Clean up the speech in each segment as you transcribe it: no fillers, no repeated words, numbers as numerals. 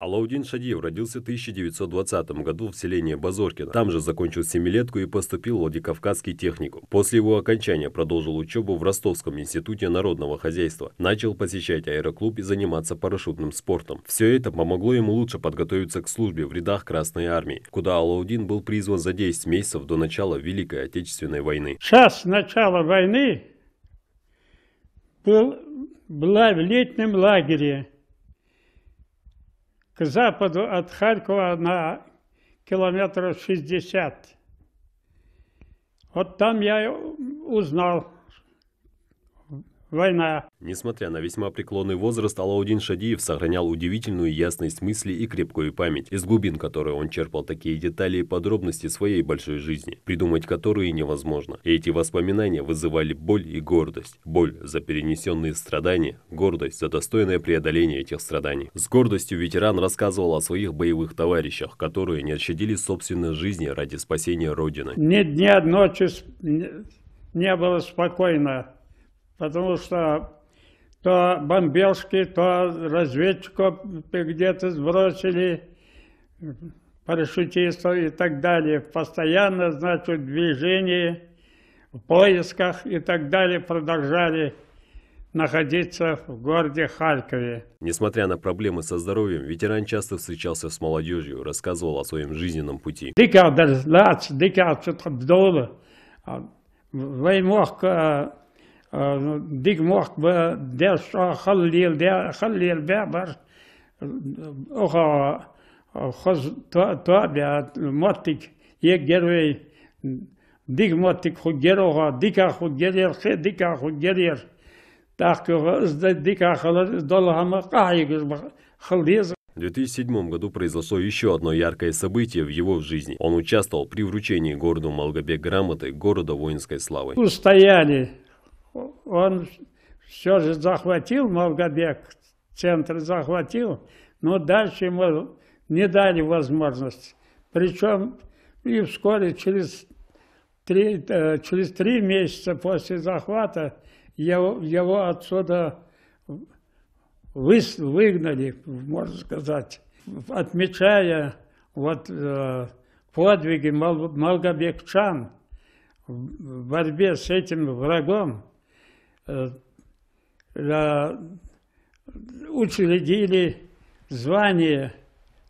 Алаудин Шадиев родился в 1920 году в селении Базоркино. Там же закончил семилетку и поступил в Владикавказский техникум. После его окончания продолжил учебу в Ростовском институте народного хозяйства. Начал посещать аэроклуб и заниматься парашютным спортом. Все это помогло ему лучше подготовиться к службе в рядах Красной армии, куда Алаудин был призван за 10 месяцев до начала Великой Отечественной войны. Час начала войны была в летнем лагере к западу от Харькова на километров 60. Вот там я узнал война. Несмотря на весьма преклонный возраст, Алаудин Шадиев сохранял удивительную ясность мысли и крепкую память, из глубин которой он черпал такие детали и подробности своей большой жизни, придумать которые невозможно. И эти воспоминания вызывали боль и гордость. Боль за перенесенные страдания, гордость за достойное преодоление этих страданий. С гордостью ветеран рассказывал о своих боевых товарищах, которые не щадили собственной жизни ради спасения Родины. Ни дня, ночи не было спокойно. Потому что то бомбежки, то разведчиков где-то сбросили, парашютистов и так далее. Постоянно, значит, движение, в поисках и так далее продолжали находиться в городе Харькове. Несмотря на проблемы со здоровьем, ветеран часто встречался с молодежью, рассказывал о своем жизненном пути. Дик мог бы дешо халил бебар ого хоз то мотик егервей дик мотик хугерого дика хугерер дика хугерер так дика халил долгама кайгыз хализ. В 2007 году произошло еще одно яркое событие в его жизни. Он участвовал при вручении городу Малгобек грамоты города воинской славы. Стояли. Он все же захватил Малгобек, центр захватил, но дальше ему не дали возможность. Причем и вскоре, через 3 месяца после захвата, его отсюда выгнали, можно сказать, отмечая вот подвиги малгобекчан в борьбе с этим врагом. Учредили звание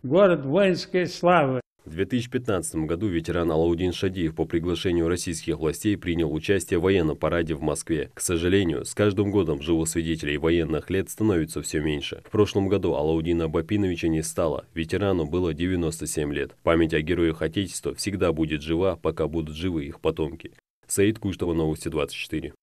«Город воинской славы». В 2015 году ветеран Алаудин Шадиев по приглашению российских властей принял участие в военном параде в Москве. К сожалению, с каждым годом живых свидетелей военных лет становится все меньше. В прошлом году Алаудина Бапиновича не стало, ветерану было 97 лет. Память о героях Отечества всегда будет жива, пока будут живы их потомки. Саид Куштова, Новости 24.